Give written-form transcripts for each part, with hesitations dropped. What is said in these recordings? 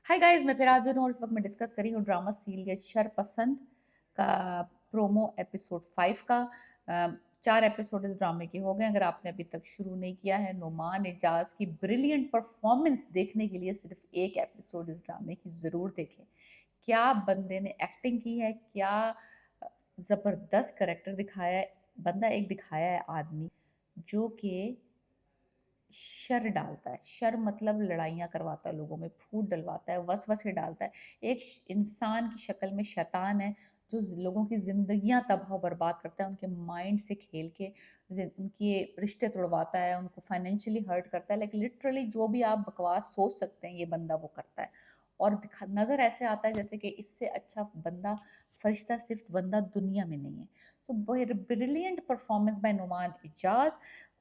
Hi guys, मैं फिर हाजिर हूँ और इस वक्त मैं डिस्कस कर रही हूँ ड्रामा सीरियल शरपसंद का प्रोमो एपिसोड 5 का। 4 एपिसोड इस ड्रामे के हो गए। अगर आपने अभी तक शुरू नहीं किया है नुमान इजाज की ब्रिलियंट परफॉर्मेंस देखने के लिए सिर्फ एक एपिसोड इस ड्रामे की ज़रूर देखें। क्या बंदे ने एक्टिंग की है, क्या ज़बरदस्त करेक्टर दिखाया है। बंदा एक दिखाया है आदमी जो कि शर डालता है। शर मतलब लड़ाइयाँ करवाता है, लोगों में फूट डलवाता है, वसवसे डालता है। एक इंसान की शक्ल में शैतान है जो लोगों की ज़िंदगियाँ तबाह बर्बाद करता है, उनके माइंड से खेल के उनके रिश्ते तोड़वाता है, उनको फाइनेंशियली हर्ट करता है। लाइक लिटरली जो भी आप बकवास सोच सकते हैं ये बंदा वो करता है। और नज़र ऐसे आता है जैसे कि इससे अच्छा बंदा, फरिश्ता सिर्फ बंदा दुनिया में नहीं है। So brilliant performance by Nauman Ijaz.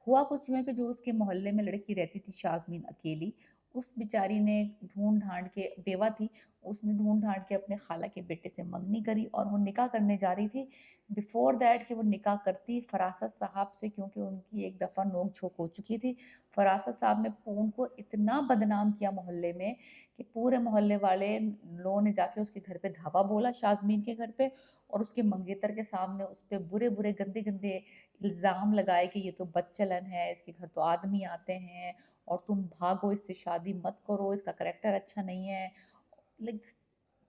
हुआ कुछ यूँ है कि जो उसके मोहल्ले में लड़की रहती थी शाज़मीन अकेली, उस बेचारी ने ढूँढ-ढाँड के, बेवा थी, उसने ढूँढ-ढाँड के अपने खाला के बेटे से मंगनी करी और वो निकाह करने जा रही थी। बिफ़ोर दैट कि वो निकाह करती फ़रासत साहब से, क्योंकि उनकी एक दफ़ा नोक-झोंक हो चुकी थी। फ़रासत साहब ने उनको इतना बदनाम किया मोहल्ले में कि पूरे मोहल्ले वाले लोगों ने जाके उसके घर पे धावा बोला, शाज़मीन के घर पे, और उसके मंगेतर के सामने उस पे बुरे-बुरे, गंदे-गंदे इल्ज़ाम लगाए कि ये तो बदचलन है, इसके घर तो आदमी आते हैं और तुम भागो, इससे शादी मत करो, इसका करैक्टर अच्छा नहीं है, लाइक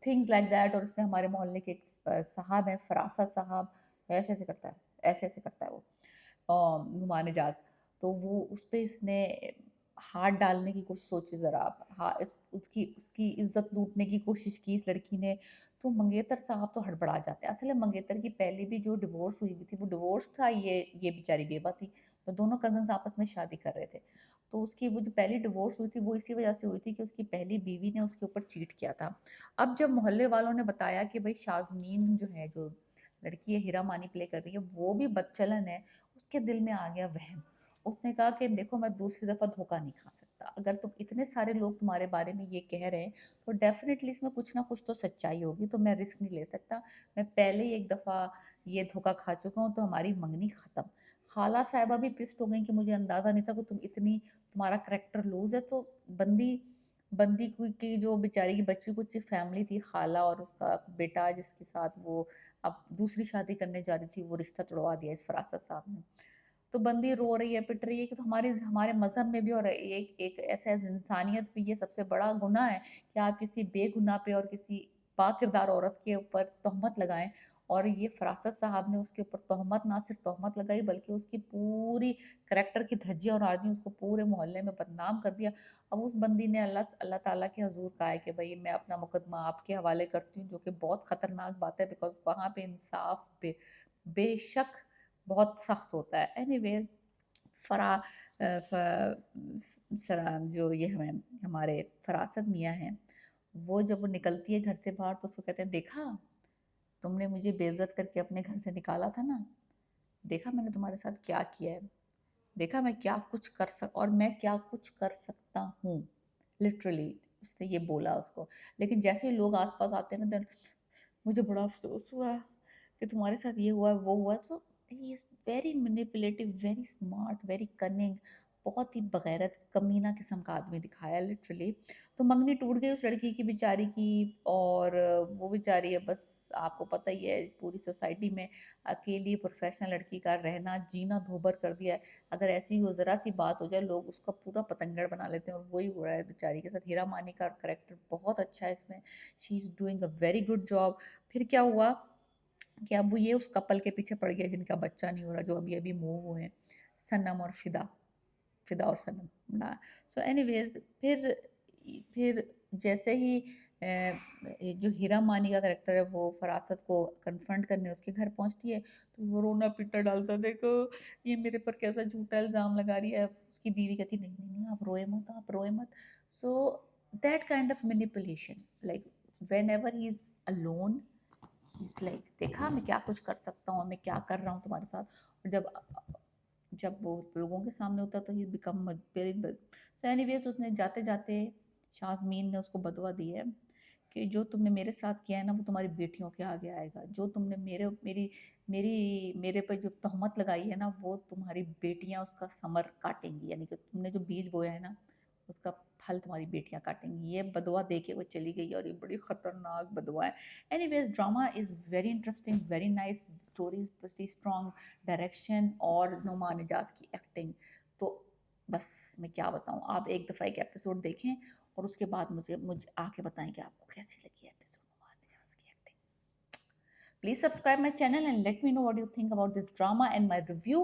थिंग्स लाइक दैट। और उसने हमारे मोहल्ले के एक साहब हैं, फरासा साहब, ऐसे-ऐसे करता है, ऐसे-ऐसे करता है वो नुमान इजाज़। तो वो उस पे इसने हाथ डालने की कोशिश, सोचिए ज़रा आप, हाँ, इस उसकी उसकी इज़्ज़त लूटने की कोशिश की इस लड़की ने। तो मंगेतर साहब तो हड़बड़ा जाते हैं। असल में मंगेतर की पहले भी जो डिवोर्स हुई हुई थी, वो डिवोर्स था, ये बेचारी बेवा थी। तो दोनों कज़िन्स आपस में शादी कर रहे थे। तो उसकी वो जो पहली डिवोर्स हुई थी वो इसी वजह से हुई थी कि उसकी पहली बीवी ने उसके ऊपर चीट किया था। अब जब मोहल्ले वालों ने बताया कि भई शाज़मीन जो है, जो लड़की है हीरा मानी प्ले कर रही है, वो भी बदचलन है, उसके दिल में आ गया वहम। उसने कहा कि देखो, मैं दूसरी दफ़ा धोखा नहीं खा सकता। अगर तुम, इतने सारे लोग तुम्हारे बारे में ये कह रहे हैं, तो डेफ़िनेटली इसमें कुछ ना कुछ तो सच्चाई होगी, तो मैं रिस्क नहीं ले सकता। मैं पहले ही एक दफ़ा ये धोखा खा चुका हूँ, तो हमारी मंगनी ख़त्म। खाला साहिबा भी पिस्ट हो गईं कि मुझे अंदाज़ा नहीं था कि तुम इतनी, तुम्हारा करैक्टर लूज़ है। तो बंदी बंदी की जो बेचारी की बच्ची-कुच्ची फैमिली थी, खाला और उसका बेटा जिसके साथ वो अब दूसरी शादी करने जा रही थी, वो रिश्ता तुड़वा दिया इस फरासत साहब ने। तो बंदी रो रही है, पिट रही है कि तो हमारे हमारे मज़हब में भी, और एक एक ऐसे एज़ इंसानियत भी ये सबसे बड़ा गुनाह है कि आप किसी बेगुनाह पे और किसी बाकिरदार औरत के ऊपर तोहमत लगाएँ। और ये फ़रासत साहब ने उसके ऊपर तोहमत, ना सिर्फ़ तोहमत लगाई बल्कि उसकी पूरी करैक्टर की धज्जियाँ उड़ा दी, उसको पूरे मोहल्ले में बदनाम कर दिया। अब उस बंदी ने अल्लाह ताला के हज़ूर कहा है कि भई मैं अपना मुकदमा आपके हवाले करती हूँ, जो कि बहुत ख़तरनाक बात है, बिकॉज़ वहाँ पे इंसाफ़ बेशक बहुत सख्त होता है। एनीवेज़, फरा सरा जो ये हमें हमारे फरासत मियाँ हैं, वो जब वो निकलती है घर से बाहर तो उसको कहते हैं, देखा, तुमने मुझे बेइज़्ज़त करके अपने घर से निकाला था ना? देखा मैंने तुम्हारे साथ क्या किया है? देखा मैं क्या कुछ और मैं क्या कुछ कर सकता हूँ। लिटरली उसने ये बोला उसको। लेकिन जैसे ही लोग आस-पास आते हैं ना, देन मुझे बड़ा अफ़सोस हुआ कि तुम्हारे साथ ये हुआ, वो हुआ। So he is very manipulative, very smart, very cunning, बहुत ही बग़ैरत कमीना किस्म का आदमी दिखाया है लिटरली। तो मंगनी टूट गई उस लड़की की बेचारी की। और वो बेचारी है, बस आपको पता ही है, पूरी सोसाइटी में अकेली प्रोफ़ेशनल लड़की का रहना, जीना दूभर कर दिया है। अगर ऐसी हो, ज़रा-सी बात हो जाए, लोग उसका पूरा पतंगड़ बना लेते हैं, और वही हो रहा है बेचारी के साथ। हीरा मानी का करैक्टर बहुत अच्छा है इसमें। She is doing a very good job. फिर क्या हुआ कि अब वो ये उस कपल के पीछे पड़ गया जिनका बच्चा नहीं हो रहा, जो अभी-अभी मूव हुए हैं, सनम और फिदा। फिदा और सनम ना। सो एनीवेज़, फिर जैसे ही ये जो हीरा मानी का करैक्टर है, वो फरासत को कन्फ्रंट करने उसके घर पहुँचती है, तो वो रोना-पीटा डालता है, देखो ये मेरे पर कैसा झूठा इल्ज़ाम लगा रही है। उसकी बीवी कहती है, नहीं, नहीं, नहीं, आप रोए मत, आप रोए मत। So that kind of manipulation, like whenever he is alone, he is like, देखा मैं क्या कुछ कर सकता हूँ, मैं क्या कर रहा हूँ तुम्हारे साथ। और जब जब वो लोगों के सामने होता है तो he become very big. So anyways, उसने जाते जाते शाज़मीन ने उसको बदवा दी है कि जो तुमने मेरे साथ किया है ना, वो तुम्हारी बेटियों के आगे आएगा। जो तुमने मेरे पे जो तहमत लगाई है ना, वो तुम्हारी बेटियां उसका समर काटेंगी। यानी कि तुमने जो बीज बोया है ना, उसका फल तुम्हारी बेटियां काटेंगी। ये बदुआ दे के वो चली गई और ये बड़ी खतरनाक बदुआ है। Anyways drama is very interesting, very nice, stories very strong, direction और नुमान एजाज की एक्टिंग। तो बस मैं क्या बताऊँ, आप एक दफ़ा एक एपिसोड देखें और उसके बाद मुझे आके बताएं कि आपको कैसी लगी एपिसोड नुमान एजाज की acting. Please subscribe my channel and let me know what you think about this drama and my review.